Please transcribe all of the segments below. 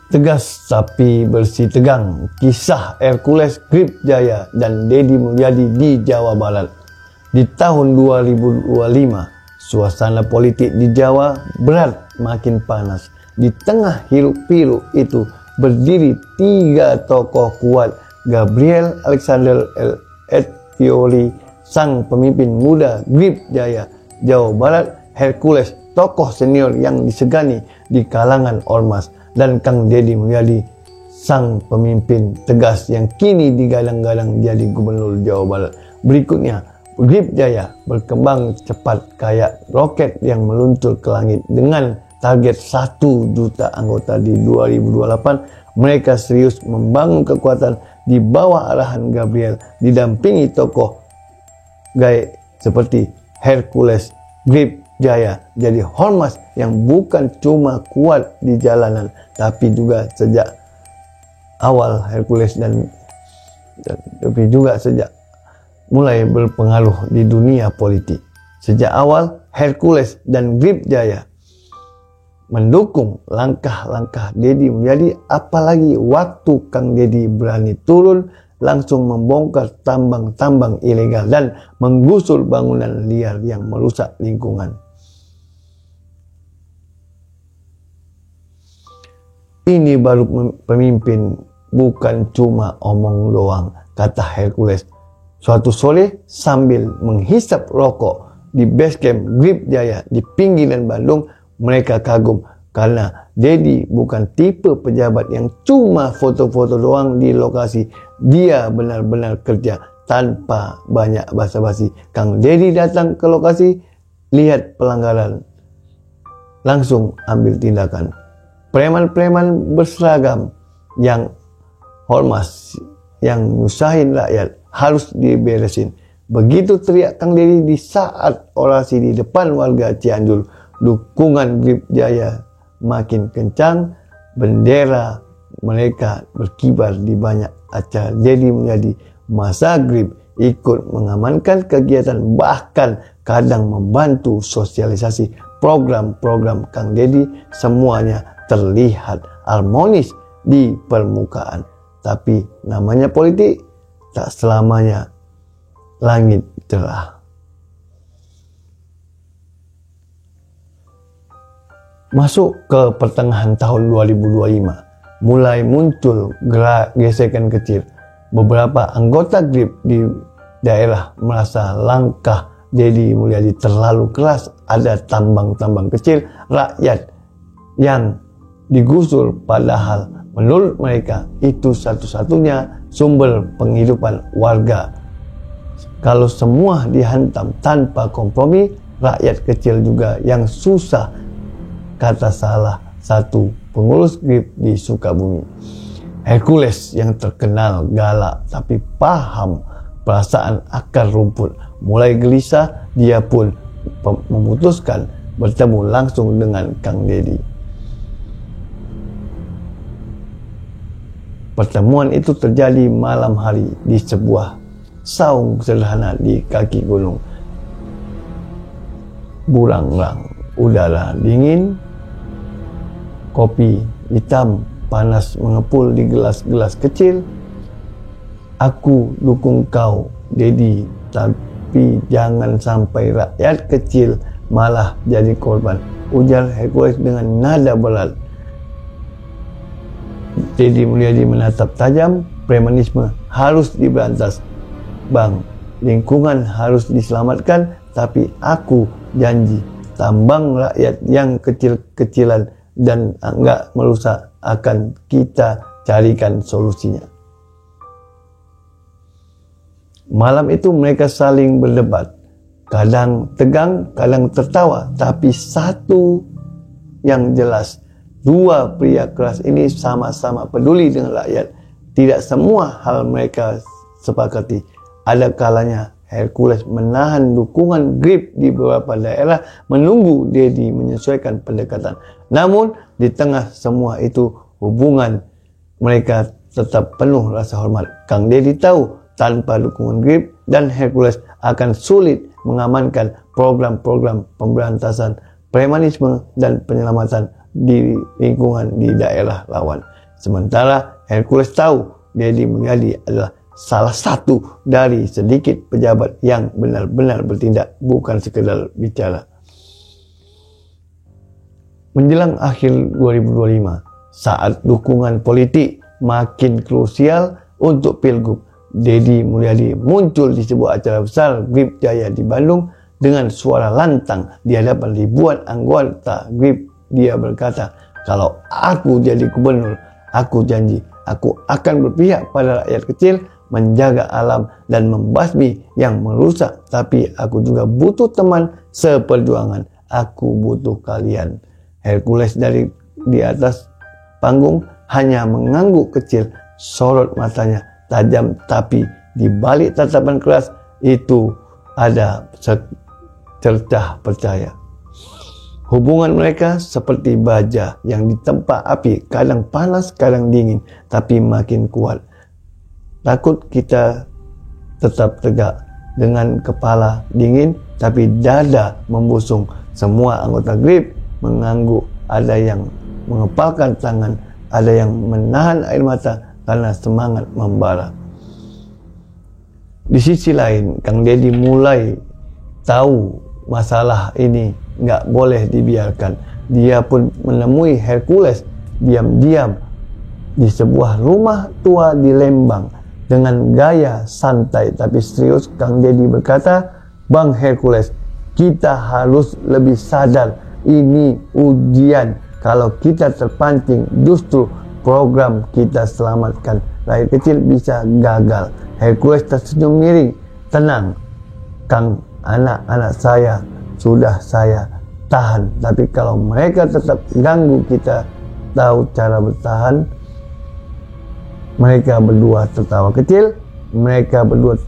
Tegas tapi bersih tegang, kisah Hercules, Grip Jaya, dan Deddy Mulyadi di Jawa Barat. Di tahun 2025, suasana politik di Jawa berat makin panas. Di tengah hiruk-pikuk itu berdiri tiga tokoh kuat, Gabriel Alexander Etioli, sang pemimpin muda Grip Jaya, Jawa Barat, Hercules, tokoh senior yang disegani di kalangan ormas, dan Kang Deddy Mulyadi, sang pemimpin tegas yang kini digadang-gadang jadi gubernur Jawa Barat. Berikutnya, Grip Jaya berkembang cepat kayak roket yang meluncur ke langit. Dengan target 1 juta anggota di 2028, mereka serius membangun kekuatan di bawah arahan Gabriel, didampingi tokoh gaya seperti Hercules. Grip Jaya jadi ormas yang bukan cuma kuat di jalanan, tapi juga sejak awal Hercules tapi juga sejak mulai berpengaruh di dunia politik. Sejak awal Hercules dan Grip Jaya mendukung langkah-langkah Deddy Mulyadi, apalagi waktu Kang Deddy berani turun langsung membongkar tambang-tambang ilegal dan menggusur bangunan liar yang merusak lingkungan. Ini baru pemimpin, bukan cuma omong doang, kata Hercules. Suatu sore sambil menghisap rokok di base camp Grip Jaya di pinggiran Bandung, mereka kagum karena Deddy bukan tipe pejabat yang cuma foto-foto doang di lokasi. Dia benar-benar kerja tanpa banyak basa-basi. Kang Deddy datang ke lokasi, lihat pelanggaran, langsung ambil tindakan. Preman-preman berseragam yang ormas yang nyusahin rakyat harus diberesin. Begitu teriak Kang Deddy di saat orasi di depan warga Cianjur. Dukungan Grip Jaya makin kencang, bendera mereka berkibar di banyak acara Deddy Mulyadi. Masa Grip ikut mengamankan kegiatan, bahkan kadang membantu sosialisasi program-program Kang Deddy. Semuanya terlihat harmonis di permukaan, tapi namanya politik tak selamanya langit cerah. Masuk ke pertengahan tahun 2025, mulai muncul gesekan kecil. Beberapa anggota Grip di daerah merasa langkah Deddy Mulyadi terlalu keras. Ada tambang-tambang kecil rakyat yang digusur, padahal menurut mereka itu satu-satunya sumber penghidupan warga. Kalau semua dihantam tanpa kompromi, rakyat kecil juga yang susah, kata salah satu pengurus Grip di Sukabumi. Hercules yang terkenal galak tapi paham perasaan akar rumput, mulai gelisah. Dia pun memutuskan bertemu langsung dengan Kang Deddy. Pertemuan itu terjadi malam hari di sebuah saung sederhana di kaki gunung. Burang-rang, udara dingin, kopi hitam panas mengepul di gelas-gelas kecil. Aku dukung kau, Deddy, tapi jangan sampai rakyat kecil malah jadi korban, ujar Hercules dengan nada berat. Deddy Mulyadi menatap tajam. Premanisme harus diberantas, Bang. Lingkungan harus diselamatkan, tapi aku janji tambang rakyat yang kecil-kecilan dan enggak merusak akan kita carikan solusinya. Malam itu mereka saling berdebat, kadang tegang, kadang tertawa, tapi satu yang jelas, dua pria keras ini sama-sama peduli dengan rakyat. Tidak semua hal mereka sepakati. Ada kalanya Hercules menahan dukungan Grip di beberapa daerah, menunggu Deddy menyesuaikan pendekatan. Namun di tengah semua itu, hubungan mereka tetap penuh rasa hormat. Kang Deddy tahu tanpa dukungan Grip dan Hercules akan sulit mengamankan program-program pemberantasan premanisme dan penyelamatan di lingkungan di daerah rawan. Sementara Hercules tahu Deddy Mulyadi adalah salah satu dari sedikit pejabat yang benar-benar bertindak, bukan sekedar bicara. Menjelang akhir 2025, saat dukungan politik makin krusial untuk Pilgub, Deddy Mulyadi muncul di sebuah acara besar GRIP Jaya di Bandung dengan suara lantang di hadapan ribuan anggota GRIP. Dia berkata, "Kalau aku jadi gubernur, aku janji aku akan berpihak pada rakyat kecil, menjaga alam dan membasmi yang merusak. Tapi aku juga butuh teman seperjuangan. Aku butuh kalian." Hercules dari di atas panggung hanya mengangguk kecil, sorot matanya tajam, tapi di balik tatapan keras itu ada secercah percaya. Hubungan mereka seperti baja yang ditempa api, kadang panas, kadang dingin, tapi makin kuat. Takut kita tetap tegak dengan kepala dingin, tapi dada membusung. Semua anggota GRIP mengangguk, ada yang mengepalkan tangan, ada yang menahan air mata karena semangat membara. Di sisi lain, Kang Deddy mulai tahu masalah ini nggak boleh dibiarkan. Dia pun menemui Hercules diam-diam di sebuah rumah tua di Lembang. Dengan gaya santai tapi serius, Kang Deddy berkata, "Bang Hercules, kita harus lebih sadar. Ini ujian. Kalau kita terpancing, justru program kita selamatkan rakyat kecil bisa gagal." Hercules tersenyum miring. "Tenang, Kang, anak-anak saya sudah saya tahan. Tapi kalau mereka tetap ganggu, kita tahu cara bertahan." Mereka berdua tertawa kecil. Mereka berdua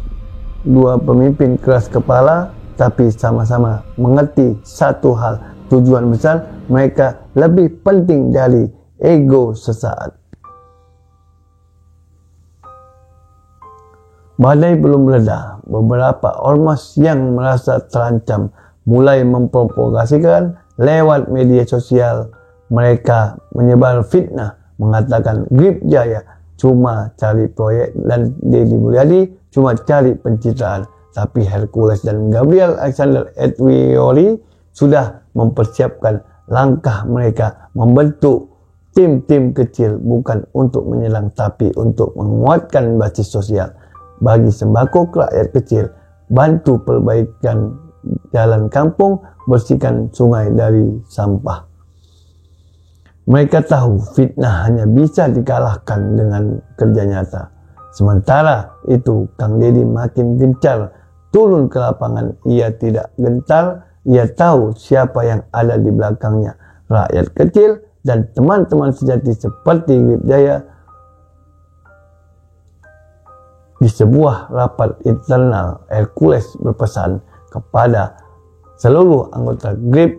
dua pemimpin keras kepala, tapi sama-sama mengerti satu hal. Tujuan besar mereka lebih penting dari ego sesaat. Badai belum reda. Beberapa ormas yang merasa terancam mulai memprovokasikan lewat media sosial. Mereka menyebar fitnah, mengatakan GRIP Jaya cuma cari proyek dan Deddy Mulyadi cuma cari pencitraan. Tapi Hercules dan Gabriel Alexander Edwioli sudah mempersiapkan langkah mereka, membentuk tim-tim kecil bukan untuk menyerang tapi untuk menguatkan basis sosial. Bagi sembako ke rakyat kecil, bantu perbaikan jalan kampung, bersihkan sungai dari sampah. Mereka tahu fitnah hanya bisa dikalahkan dengan kerja nyata. Sementara itu, Kang Deddy makin gencar turun ke lapangan. Ia tidak gentar, ia tahu siapa yang ada di belakangnya. Rakyat kecil dan teman-teman sejati seperti GRIP Jaya. Di sebuah rapat internal, Hercules berpesan kepada seluruh anggota GRIP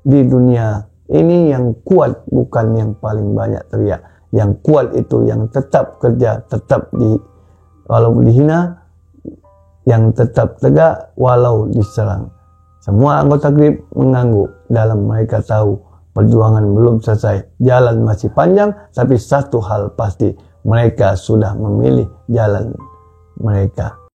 di dunia ini, yang kuat bukan yang paling banyak teriak. Yang kuat itu yang tetap kerja, tetap walau dihina, yang tetap tegak walau diserang. Semua anggota GRIP mengangguk. Dalam mereka tahu perjuangan belum selesai, jalan masih panjang, tapi satu hal pasti, mereka sudah memilih jalan mereka.